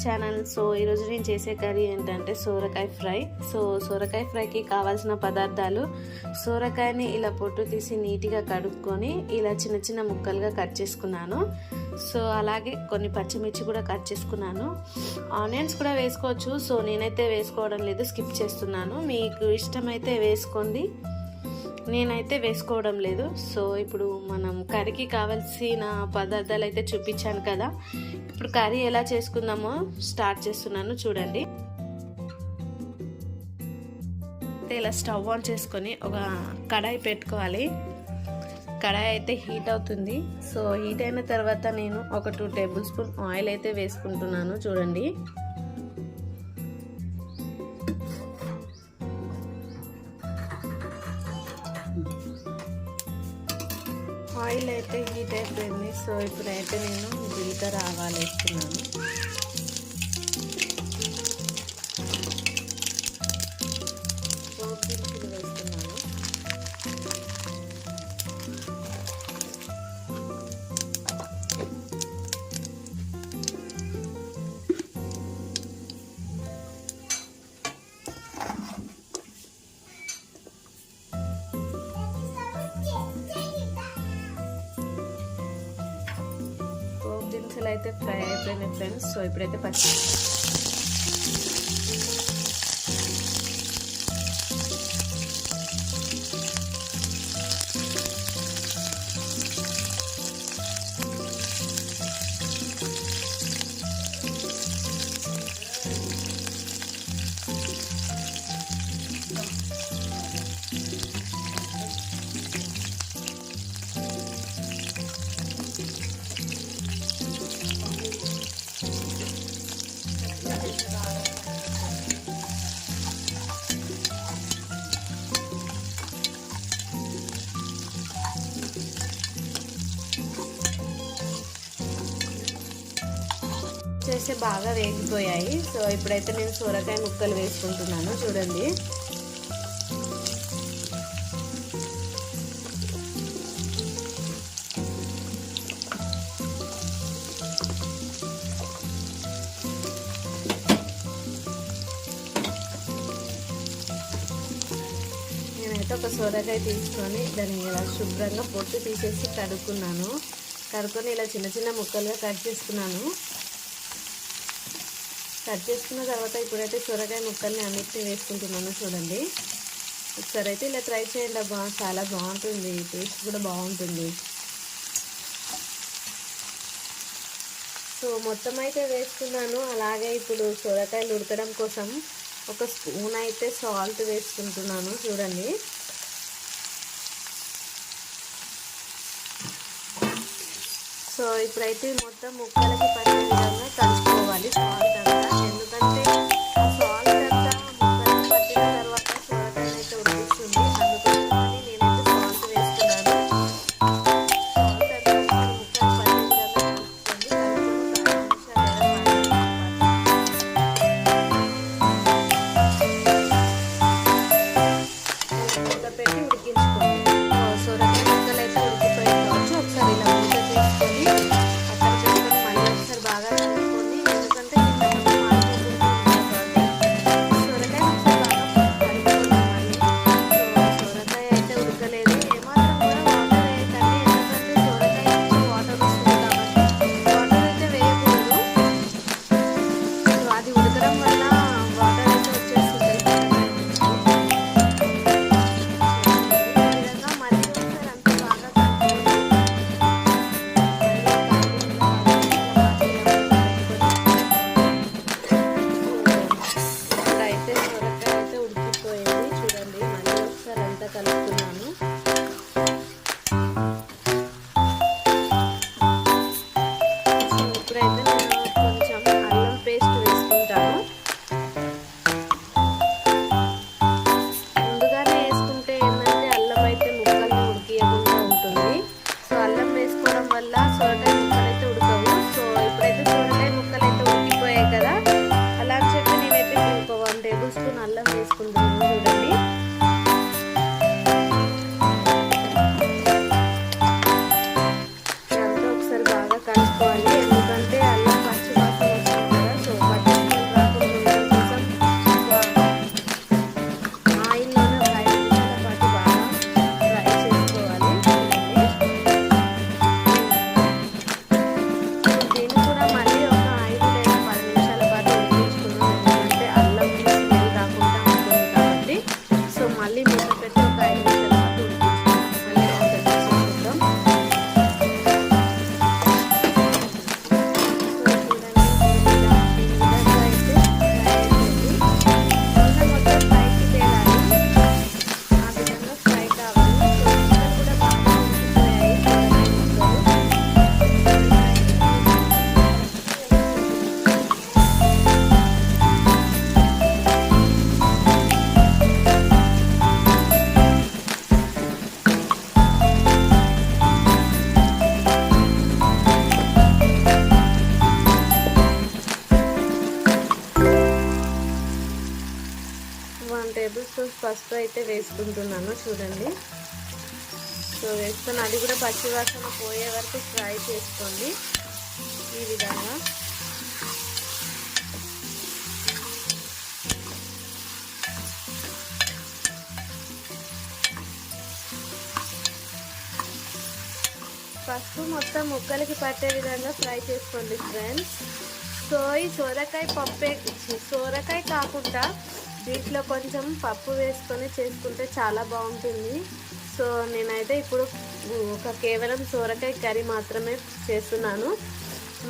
Channel. So ఈరోజు నేను చేసే కర్రీ ఏంటంటే సోరకాయ ఫ్రై. సో సోరకాయ ఫ్రైకి కావాల్సిన పదార్థాలు: సోరకాయని ఇలా పొట్టు తీసి నీట్గా కడుక్కొని ఇలా చిన్న చిన్న ముక్కలుగా కట్ చేసుకున్నాను. సో అలాగే కొన్ని పచ్చిమిర్చి కూడా కట్ చేసుకున్నాను. ఆనియన్స్ కూడా వేసుకోవచ్చు. సో నేనైతే వేసుకోవడం లేదు, స్కిప్ చేస్తున్నాను. మీకు ఇష్టమైతే వేసుకోండి, నేనైతే వేసుకోవడం లేదు. సో ఇప్పుడు మనం కర్రీకి కావాల్సిన పదార్థాలు అయితే చూపించాను కదా. ఇప్పుడు కర్రీ ఎలా చేసుకుందామో స్టార్ట్ చేస్తున్నాను, చూడండి. ఇలా స్టవ్ ఆన్ చేసుకొని ఒక కడాయి పెట్టుకోవాలి. కడాయి అయితే హీట్ అవుతుంది. సో హీట్ అయిన తర్వాత నేను ఒక 2 టేబుల్ స్పూన్ ఆయిల్ అయితే వేసుకుంటున్నాను, చూడండి. ఆయిల్ అయితే హీట్ అయిపోయింది. సో ఇప్పుడైతే నేను జీలకర్ర ఆవాలు వేస్తున్నాను. పోపు దినుసులు వేస్తున్నాను. దినుసులు అయితే ఫ్రై అయిపోయినాయి ఫ్రెండ్స్. సో ఇప్పుడైతే పచ్చి చేసి బాగా వేగిపోయాయి. సో ఇప్పుడైతే నేను సొరకాయ ముక్కలు వేసుకుంటున్నాను, చూడండి. నేనైతే ఒక సొరకాయ తీసుకొని దాన్ని ఇలా శుభ్రంగా పొట్టు తీసేసి కడుక్కొని ఇలా చిన్న చిన్న ముక్కలుగా కట్ చేసుకున్నాను. కట్ చేసుకున్న తర్వాత ఇప్పుడైతే సొరకాయ ముక్కల్ని అన్నిటిని వేసుకుంటున్నాను, చూడండి. ఒకసారి అయితే ఇలా ట్రై చేయండి అబ్బా, చాలా బాగుంటుంది, టేస్ట్ కూడా బాగుంటుంది. సో మొత్తం అయితే వేసుకున్నాను. అలాగే ఇప్పుడు సొరకాయలు ఉడకడం కోసం ఒక స్పూన్ అయితే సాల్ట్ వేసుకుంటున్నాను, చూడండి. సో ఇప్పుడైతే మొత్తం ముక్కలకి పట్టే విధంగా కలుపుకోవాలి సాల్ట్ అంతా. ఎందుకంటే ఆ సాల్ట్ అంతా ముక్కలకి పట్టిన తర్వాత సొరకాయలు అయితే ఉడికిస్తుంది. అందుకోసమని నేనైతే సాల్ట్ వేస్తున్నాను. సాల్ట్ అంతా ముక్కలు పట్టే విధంగా కలుపుకోండి. మూత పెట్టి ఉడికించుకోండి. సొరకాయ ముక్కలు అయితే ఉడికిపోయి కావచ్చు. ఒకసారి ఇలా మూత తీసుకొని పక్కన పెట్టుకొని మళ్ళీ ఒకసారి బాగా 1 టేబుల్ స్పూన్స్ పసుపు అయితే వేసుకుంటున్నాను చూడండి. సో వేసుకొని అది కూడా పచ్చివాసన పోయే వరకు ఫ్రై చేసుకోండి ఈ విధంగా. పసుపు మొత్తం ముక్కలకి పట్టే విధంగా ఫ్రై చేసుకోండి ఫ్రెండ్స్. సో ఈ సోరకాయ కాకుండా దీంట్లో కొంచెం పప్పు వేసుకొని చేసుకుంటే చాలా బాగుంటుంది. సో నేనైతే ఇప్పుడు కేవలం సోరకాయ కర్రీ మాత్రమే చేస్తున్నాను.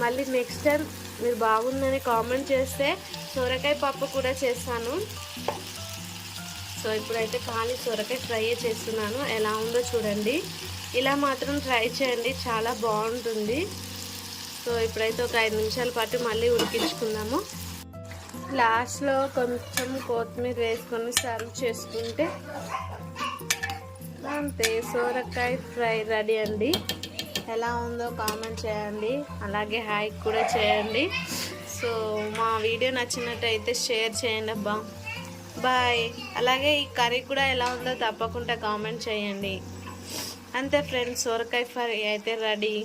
మళ్ళీ నెక్స్ట్ టైం మీరు బాగుందని కామెంట్ చేస్తే సోరకాయ పప్పు కూడా చేస్తాను. సో ఇప్పుడైతే ఖాళీ సోరకాయ ఫ్రై చేస్తున్నాను. ఎలా ఉందో చూడండి. ఇలా మాత్రం ట్రై చేయండి, చాలా బాగుంటుంది. సో ఇప్పుడైతే ఒక 5 నిమిషాల పాటు మళ్ళీ ఉడికించుకుందాము. లాస్ట్లో కొంచెం కొత్తిమీర వేసుకొని సర్వ్ చేసుకుంటే అంతే, సోరకాయ ఫ్రై రెడీ అండి. ఎలా ఉందో కామెంట్ చేయండి, అలాగే హాయ్ కూడా చేయండి. సో మా వీడియో నచ్చినట్టయితే షేర్ చేయండి అబ్బా. బాయ్. అలాగే ఈ కర్రీ కూడా ఎలా ఉందో తప్పకుండా కామెంట్ చేయండి. అంతే ఫ్రెండ్స్, సోరకాయ ఫ్రై అయితే ready.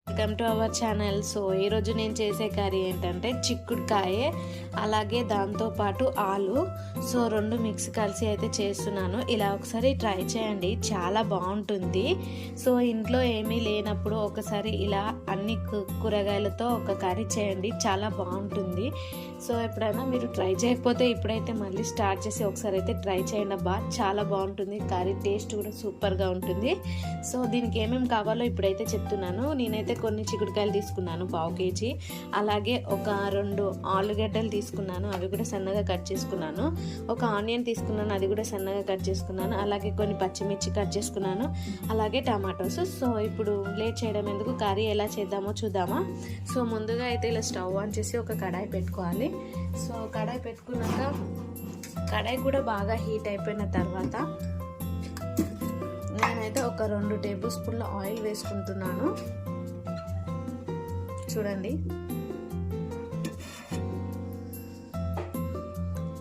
Welcome to our channel. So ఈరోజు నేను చేసే కర్రీ ఏంటంటే చిక్కుడుకాయ, అలాగే దాంతోపాటు ఆలు. సో 2 మిక్స్ కలిసి అయితే చేస్తున్నాను. ఇలా ఒకసారి ట్రై చేయండి, చాలా బాగుంటుంది. సో ఇంట్లో ఏమీ లేనప్పుడు ఒకసారి ఇలా అన్ని కూరగాయలతో ఒక కర్రీ చేయండి, చాలా బాగుంటుంది. సో ఎప్పుడైనా మీరు ట్రై చేయకపోతే ఇప్పుడైతే మళ్ళీ స్టార్ట్ చేసి ఒకసారి అయితే ట్రై చేయండి అబ్బా, చాలా బాగుంటుంది. కర్రీ టేస్ట్ కూడా సూపర్గా ఉంటుంది. సో దీనికి ఏమేమి కావాలో ఇప్పుడైతే చెప్తున్నాను. నేనైతే కొన్ని చిక్కుడుకాయలు తీసుకున్నాను 1/2 kg, అలాగే ఒక 2 ఆలుగడ్డలు తీసుకున్నాను, అవి కూడా సన్నగా కట్ చేసుకున్నాను. ఒక ఆనియన్ తీసుకున్నాను, అది కూడా సన్నగా కట్ చేసుకున్నాను. అలాగే కొన్ని పచ్చిమిర్చి కట్ చేసుకున్నాను, అలాగే టమాటోస్. సో ఇప్పుడు లేట్ చేయడం ఎందుకు, కర్రీ ఎలా చేద్దామో చూద్దామా. సో ముందుగా అయితే ఇలా స్టవ్ ఆన్ చేసి ఒక కడాయి పెట్టుకోవాలి. సో కడాయి పెట్టుకున్నాక కడాయి కూడా బాగా హీట్ అయిపోయిన తర్వాత నేనైతే ఒక 2 టేబుల్ స్పూన్ల ఆయిల్ వేసుకుంటున్నాను చూడండి.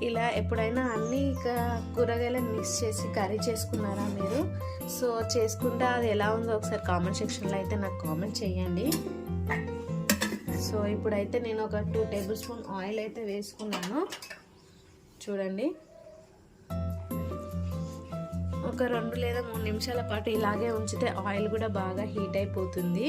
ఇలా ఎప్పుడైనా అన్ని కూరగాయలను మిక్స్ చేసి కర్రీ చేసుకున్నారా మీరు? సో చేసుకుంటే అది ఎలా ఉందో ఒకసారి కామెంట్ సెక్షన్లో అయితే నాకు కామెంట్ చేయండి. సో ఇప్పుడైతే నేను ఒక 2 టేబుల్ స్పూన్ ఆయిల్ అయితే వేసుకున్నాను చూడండి. ఒక 2 లేదా 3 నిమిషాల పాటు ఇలాగే ఉంచితే ఆయిల్ కూడా బాగా హీట్ అయిపోతుంది.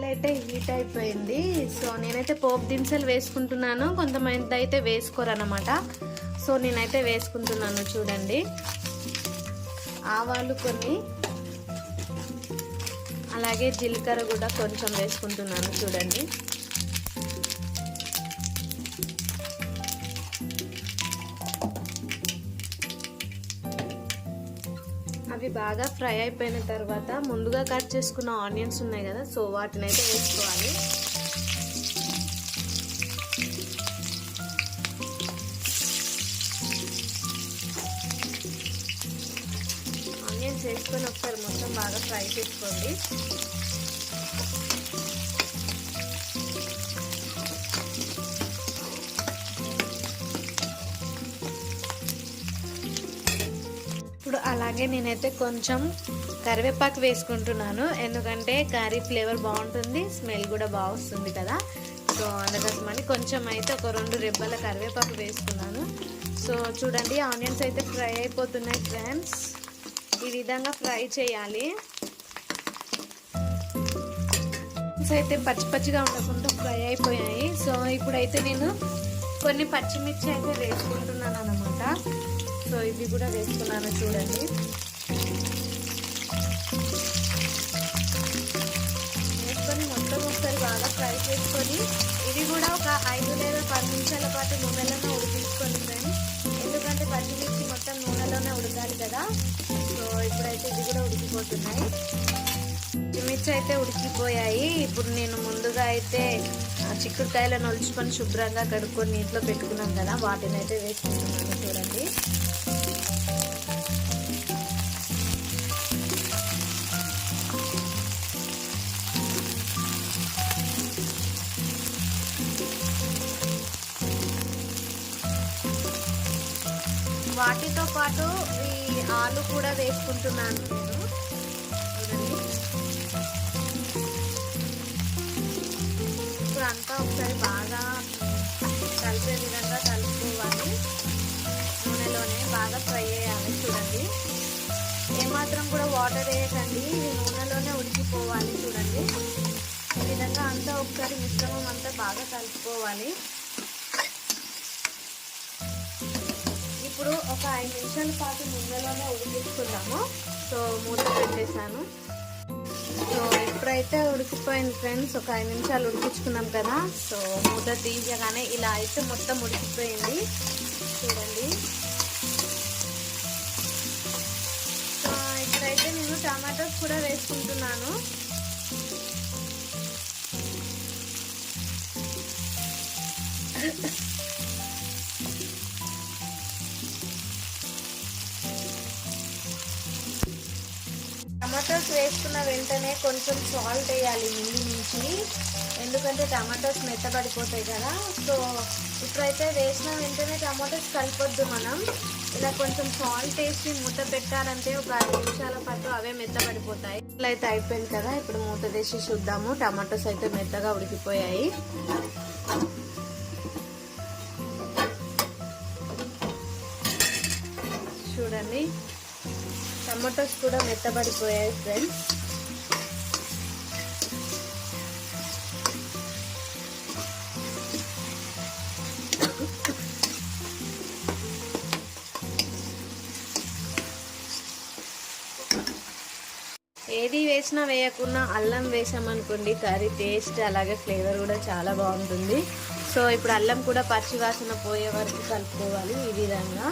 అయితే హీట్ అయిపోయింది. సో నేనైతే పోపు దినుసులు వేసుకుంటున్నాను, కొంతమంది అయితే వేసుకోరన్నమాట. సో నేనైతే వేసుకుంటున్నాను చూడండి. ఆవాలు కొన్ని, అలాగే జీలకర్ర కూడా కొంచెం వేసుకుంటున్నాను చూడండి. అవి బాగా ఫ్రై అయిపోయిన తర్వాత ముందుగా కట్ చేసుకున్న ఆనియన్స్ ఉన్నాయి కదా, సో వాటిని అయితే వేసుకోవాలి. ఆనియన్స్ వేసుకొని ఒకసారి మొత్తం బాగా ఫ్రై చేసుకోండి. అలాగే నేనైతే కొంచెం కరివేపాకు వేసుకుంటున్నాను, ఎందుకంటే కర్రీ ఫ్లేవర్ బాగుంటుంది, స్మెల్ కూడా బాగా వస్తుంది కదా. సో అందుకోసమని కొంచెం అయితే ఒక 2 రెబ్బల కరివేపాకు వేసుకున్నాను. సో చూడండి, ఆనియన్స్ అయితే ఫ్రై అయిపోతున్నాయి ఫ్రెండ్స్. ఈ విధంగా ఫ్రై చేయాలి. అయితే పచ్చి పచ్చిగా ఉండకుండా ఫ్రై అయిపోయాయి. సో ఇప్పుడైతే నేను కొన్ని పచ్చిమిర్చి అయితే వేసుకుంటున్నాను అన్నమాట. సో ఇవి కూడా వేసుకున్నాను చూడండి. వేసుకొని మొత్తం ఒకసారి బాగా ఫ్రై చేసుకొని ఇది కూడా ఒక 5 లేదా 10 నిమిషాల పాటు నూనెలోనే ఉడికించుకోండి ఫ్రెండ్స్, ఎందుకంటే పచ్చిమిర్చి మొత్తం నూనెలోనే ఉడకాలి కదా. సో ఇప్పుడైతే ఇది కూడా ఉడికిపోతున్నాయి. పచ్చిమిర్చి అయితే ఉడికిపోయాయి. ఇప్పుడు నేను ముందుగా అయితే చిక్కుడుకాయలను ఒలుచుకొని శుభ్రంగా కడుక్కొని నీటిలో పెట్టుకున్నాం కదా, వాటిని అయితే వేసుకుంటున్నాను చూడండి. వాటితో పాటు ఈ ఆలు కూడా వేసుకుంటున్నాను నేను. చూడండి, ఇప్పుడు అంతా ఒకసారి బాగా కలిసే విధంగా కలుపుకోవాలి. నూనెలోనే బాగా ఫ్రై చేయాలి. చూడండి, ఏమాత్రం కూడా వాటర్ వేయకండి, ఇది నూనెలోనే ఉడికిపోవాలి. చూడండి, ఈ విధంగా అంతా ఒకసారి మిశ్రమం అంతా బాగా కలుపుకోవాలి. ఇప్పుడు ఒక 5 నిమిషాల పాటు నూనెలోనే ఉడికించుకున్నాము. సో మూత పెట్టేశాను. సో ఇప్పుడైతే ఉడికిపోయింది ఫ్రెండ్స్. ఒక 5 నిమిషాలు ఉడికించుకున్నాం కదా. సో మూత తీయగానే ఇలా అయితే మొత్తం ఉడికిపోయింది. చూడండి, సో ఇప్పుడైతే నేను టమాటోస్ కూడా వేసుకుంటున్నాను. టమాటోస్ వేసుకున్న వెంటనే కొంచెం సాల్ట్ వేయాలి ముందు నుంచి, ఎందుకంటే టమాటోస్ మెత్తబడిపోతాయి కదా. సో ఇప్పుడైతే వేసిన వెంటనే టమాటోస్ కలిపొద్దు మనం. ఇలా కొంచెం సాల్ట్ వేసి మూత పెట్టాలంటే ఒక 5 నిమిషాల పాటు అవే మెత్తబడిపోతాయి. ఇలా అయితే అయిపోయింది కదా. ఇప్పుడు మూత తీసి చూద్దాము. టమాటోస్ అయితే మెత్తగా ఉడికిపోయాయి. చూడండి, టమాటోస్ కూడా మెత్తబడిపోయాయి ఫ్రెండ్స్. ఏది వేసినా వేయకుండా అల్లం వేసామనుకోండి, కర్రీ టేస్ట్ అలాగే ఫ్లేవర్ కూడా చాలా బాగుంటుంది. సో ఇప్పుడు అల్లం కూడా పచ్చి వాసన పోయే వరకు కలుపుకోవాలి. ఈ విధంగా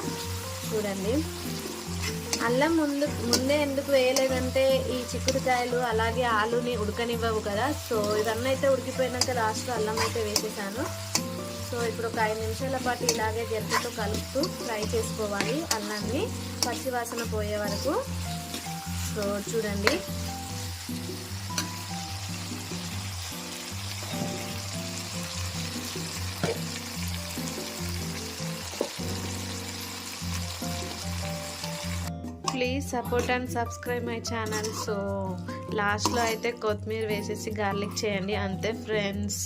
చూడండి, అల్లం ముందే ఎందుకు వేయలేదంటే ఈ చిక్కుడుకాయలు అలాగే ఆలుని ఉడకనివ్వవు కదా. సో ఇవన్నీ అయితే ఉడికిపోయినాక లాస్ట్లో అల్లం అయితే వేసేసాను. సో ఇప్పుడు ఒక 5 నిమిషాల పాటు ఇలాగే గరిటెతో కలుపుతూ ఫ్రై చేసుకోవాలి అల్లాన్ని పచ్చి వాసన పోయే వరకు. సో చూడండి, please support and subscribe my channel. So లాస్ట్లో అయితే కొత్తిమీర వేసేసి గార్లిక్ చేయండి. అంతే ఫ్రెండ్స్,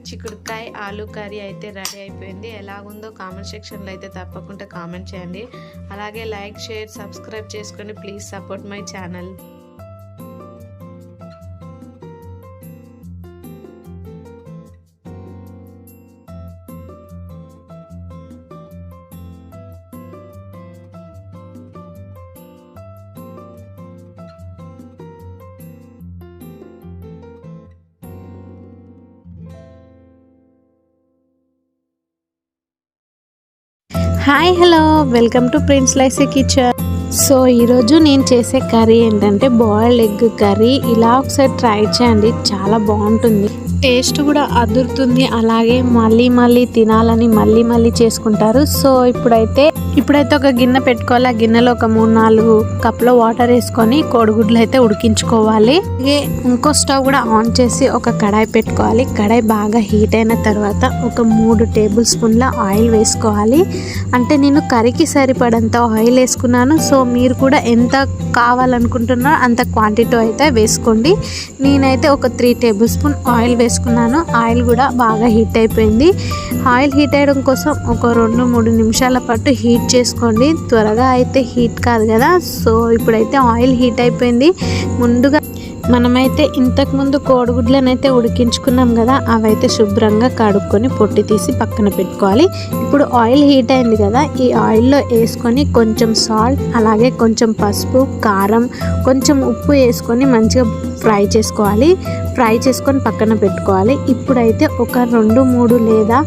చిక్కుడుకాయ ఆలు కర్రీ అయితే రెడీ అయిపోయింది. ఎలాగుందో కామెంట్ సెక్షన్లో అయితే తప్పకుండా కామెంట్ చేయండి. అలాగే లైక్, షేర్, సబ్స్క్రైబ్ చేసుకోండి. Please support my channel. Hi hello, welcome to Prince Lacy Kitchen. So ఈరోజు నేను చేసే కర్రీ ఏంటంటే బాయిల్డ్ ఎగ్ కర్రీ. ఇలా ఒకసారి ట్రై చేయండి, చాలా బాగుంటుంది. టేస్ట్ కూడా అదురుతుంది. అలాగే మళ్ళీ తినాలని మళ్ళీ చేసుకుంటారు. సో ఇప్పుడైతే ఒక గిన్నె పెట్టుకోవాలి. ఆ గిన్నెలో ఒక 3-4 కప్పుల వాటర్ వేసుకొని కోడిగుడ్లు అయితే ఉడికించుకోవాలి. అలాగే ఇంకో స్టవ్ కూడా ఆన్ చేసి ఒక కడాయి పెట్టుకోవాలి. కడాయి బాగా హీట్ అయిన తర్వాత ఒక 3 టేబుల్ స్పూన్ల ఆయిల్ వేసుకోవాలి. అంటే నేను కర్రీకి సరిపడంత ఆయిల్ వేసుకున్నాను. సో మీరు కూడా ఎంత కావాలనుకుంటున్నారో అంత క్వాంటిటీ అయితే వేసుకోండి. నేనైతే ఒక 3 టేబుల్ స్పూన్ ఆయిల్ వేసుకున్నాను. ఆయిల్ కూడా బాగా హీట్ అయిపోయింది. ఆయిల్ హీట్ అయ్యడం కోసం ఒక 2-3 నిమిషాల పాటు హీట్ చేసుకోండి. త్వరగా అయితే హీట్ కాదు కదా. సో ఇప్పుడైతే ఆయిల్ హీట్ అయిపోయింది. ముందుగా మనమైతే ఇంతకుముందు కోడిగుడ్లను అయితే ఉడికించుకున్నాం కదా, అవైతే శుభ్రంగా కడుక్కొని పొట్టి తీసి పక్కన పెట్టుకోవాలి. ఇప్పుడు ఆయిల్ హీట్ అయింది కదా, ఈ ఆయిల్లో వేసుకొని కొంచెం సాల్ట్, అలాగే కొంచెం పసుపు, కారం, కొంచెం ఉప్పు వేసుకొని మంచిగా ఫ్రై చేసుకోవాలి. ఫ్రై చేసుకొని పక్కన పెట్టుకోవాలి. ఇప్పుడైతే ఒక 2-3 లేదా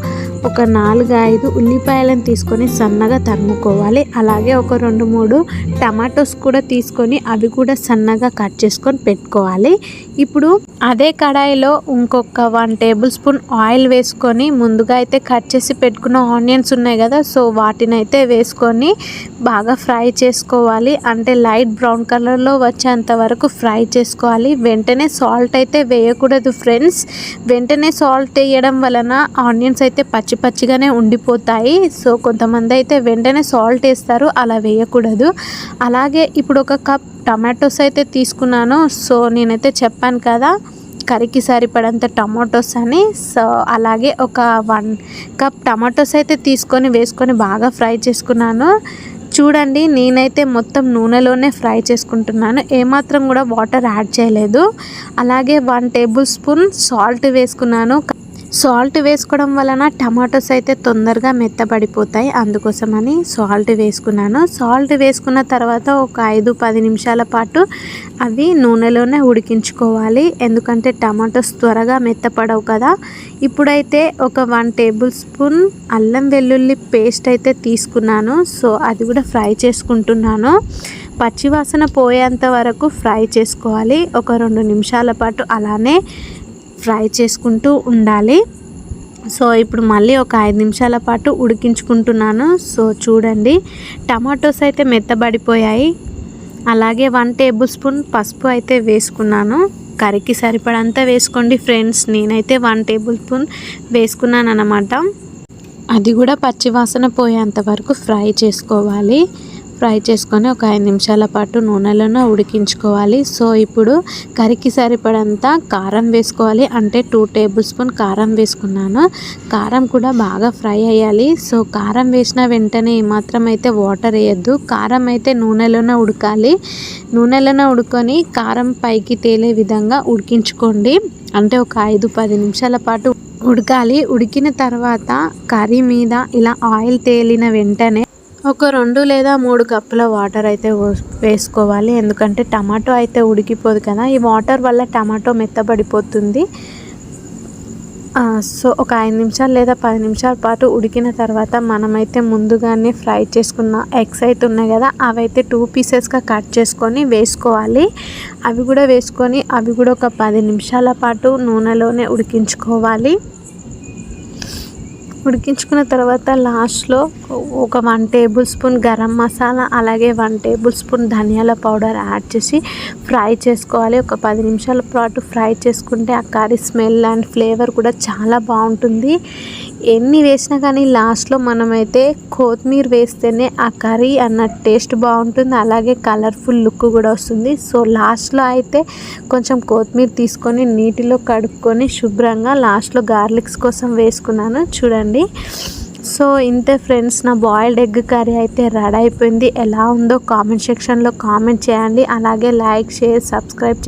ఒక 4-5 ఉల్లిపాయలను తీసుకొని సన్నగా తరుముకోవాలి. అలాగే ఒక 2-3 టమాటోస్ కూడా తీసుకొని అవి కూడా సన్నగా కట్ చేసుకొని పెట్టుకోవాలి. ఇప్పుడు అదే కడాయిలో ఇంకొక 1 టేబుల్ స్పూన్ ఆయిల్ వేసుకొని ముందుగా అయితే కట్ చేసి పెట్టుకున్న ఆనియన్స్ ఉన్నాయి కదా, సో వాటిని అయితే వేసుకొని బాగా ఫ్రై చేసుకోవాలి. అంటే లైట్ బ్రౌన్ కలర్లో వచ్చేంత వరకు ఫ్రై చేసుకోవాలి. వెంటనే సాల్ట్ అయితే వేయకూడదు ఫ్రెండ్స్. వెంటనే సాల్ట్ వేయడం వలన ఆనియన్స్ అయితే పచ్చి పచ్చిగానే ఉండిపోతాయి. సో కొంతమంది అయితే వెంటనే సాల్ట్ వేస్తారు, అలా వేయకూడదు. అలాగే ఇప్పుడు ఒక కప్ టమాటోస్ అయితే తీసుకున్నాను. సో నేనైతే చెప్పాను కదా కర్రీకి సరిపడంత టమాటోస్ అని. సో అలాగే ఒక 1 కప్ టమాటోస్ అయితే తీసుకొని వేసుకొని బాగా ఫ్రై చేసుకున్నాను. చూడండి నేనైతే మొత్తం నూనెలోనే ఫ్రై చేసుకుంటున్నాను, ఏమాత్రం కూడా వాటర్ యాడ్ చేయలేదు. అలాగే 1 టేబుల్ స్పూన్ సాల్ట్ వేసుకున్నాను. సాల్ట్ వేసుకోవడం వలన టమాటోస్ అయితే తొందరగా మెత్తబడిపోతాయి, అందుకోసమని సాల్ట్ వేసుకున్నాను. సాల్ట్ వేసుకున్న తర్వాత ఒక 5-10 నిమిషాల పాటు అవి నూనెలోనే ఉడికించుకోవాలి, ఎందుకంటే టమాటోస్ త్వరగా మెత్తపడవు కదా. ఇప్పుడైతే ఒక 1 టేబుల్ స్పూన్ అల్లం వెల్లుల్లి పేస్ట్ అయితే తీసుకున్నాను. సో అది కూడా ఫ్రై చేసుకుంటున్నాను. పచ్చివాసన పోయేంత వరకు ఫ్రై చేసుకోవాలి. ఒక 2 నిమిషాల పాటు అలానే ఫ్రై చేసుకుంటూ ఉండాలి. సో ఇప్పుడు మళ్ళీ ఒక 5 నిమిషాల పాటు ఉడికించుకుంటున్నాను. సో చూడండి టమాటోస్ అయితే మెత్తబడిపోయాయి. అలాగే 1 టేబుల్ స్పూన్ పసుపు అయితే వేసుకున్నాను. కర్రీకి సరిపడంత వేసుకోండి ఫ్రెండ్స్, నేనైతే 1 టేబుల్ స్పూన్ వేసుకున్నాను అన్నమాట. అది కూడా పచ్చివాసన పోయేంత వరకు ఫ్రై చేసుకోవాలి. ఫ్రై చేసుకొని ఒక 5 నిమిషాల పాటు నూనెలోనే ఉడికించుకోవాలి. సో ఇప్పుడు కర్రీకి సరిపడంత కారం వేసుకోవాలి, అంటే 2 టేబుల్ స్పూన్ కారం వేసుకున్నాను. కారం కూడా బాగా ఫ్రై అయ్యాలి. సో కారం వేసిన వెంటనే ఏమాత్రం అయితే వాటర్ వేయద్దు, కారం అయితే నూనెలోనే ఉడకాలి. నూనెలోనే ఉడుకొని కారం పైకి తేలే విధంగా ఉడికించుకోండి, అంటే ఒక 5-10 నిమిషాల పాటు ఉడకాలి. ఉడికిన తర్వాత కర్రీ మీద ఇలా ఆయిల్ తేలిన వెంటనే ఒక 2 లేదా 3 కప్పుల వాటర్ అయితే వేసుకోవాలి, ఎందుకంటే టమాటో అయితే ఉడికిపోదు కదా, ఈ వాటర్ వల్ల టమాటో మెత్తబడిపోతుంది. సో ఒక 5 నిమిషాలు లేదా 10 నిమిషాల పాటు ఉడికిన తర్వాత మనమైతే ముందుగానే ఫ్రై చేసుకున్న ఎగ్స్ అయితే ఉన్నాయి కదా, అవైతే 2 పీసెస్గా కట్ చేసుకొని వేసుకోవాలి. అవి కూడా వేసుకొని అవి కూడా ఒక 10 నిమిషాల పాటు నూనెలోనే ఉడికించుకోవాలి. ఉడికించుకున్న తర్వాత లాస్ట్లో ఒక 1 టేబుల్ స్పూన్ గరం మసాలా, అలాగే 1 టేబుల్ స్పూన్ ధనియాల పౌడర్ యాడ్ చేసి ఫ్రై చేసుకోవాలి. ఒక 10 నిమిషాల పాటు ఫ్రై చేసుకుంటే ఆ కర్రీ స్మెల్ అండ్ ఫ్లేవర్ కూడా చాలా బాగుంటుంది. ఎన్ని వేసినా కానీ లాస్ట్లో మనమైతే కొత్తిమీర వేస్తేనే ఆ కర్రీ అన్న టేస్ట్ బాగుంటుంది, అలాగే కలర్ఫుల్ లుక్ కూడా వస్తుంది. సో లాస్ట్లో అయితే కొంచెం కొత్తిమీర తీసుకొని నీటిలో కడుక్కొని శుభ్రంగా లాస్ట్లో గార్లిక్స్ కోసం వేసుకున్నాను. చూడండి సో ఇంతే ఫ్రెండ్స్, నా బాయిల్డ్ ఎగ్ కర్రీ అయితే రెడీ అయిపోయింది. ఎలా ఉందో కామెంట్ సెక్షన్లో కామెంట్ చేయండి, అలాగే లైక్, షేర్, సబ్స్క్రైబ్